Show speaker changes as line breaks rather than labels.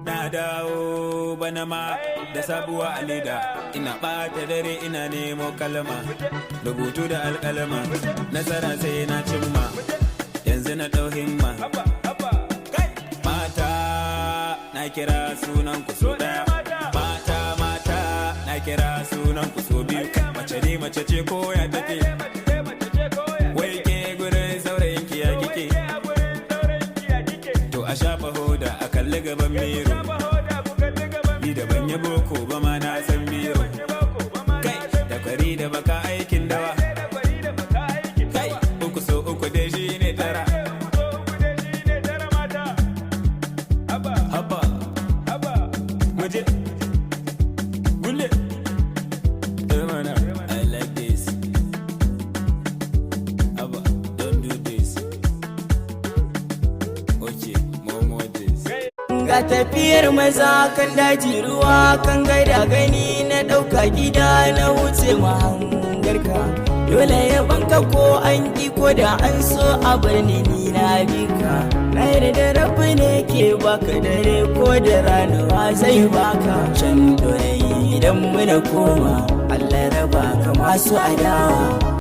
Na dawo bana ma da sabuwa alida, ina ɓata dare ina nemo kalma, rubutu da alƙalma, nasara sai na cimma, yanzu na ɗau himma. Mata na kira sunan ku so ɗaya, mata na kira sunan ku so biyu, mace ne mace ce ko ya take, wai ke gurin saurayin ki ya kike, to a shafa hoda a kalli gaban miro, ni da ban yi boko ba ma na san biro, kai da kwari da baka aikin dawa, kai uku so uku dai shi ne tara. Haba muje gulle mana, I like this. Haba, don't do this. Okay, more this.
Ga tafiyar maza kan daji ruwa kan gaida gani na ɗauka gida na wuce mahangarka. Dole ya banka ko an ƙi ko da an so a bar ni na bika. Na yarda rabu ne ke baka dare ko da ranuwa zai baka. Can dole idan muna koma Allah raba ka masu adawa.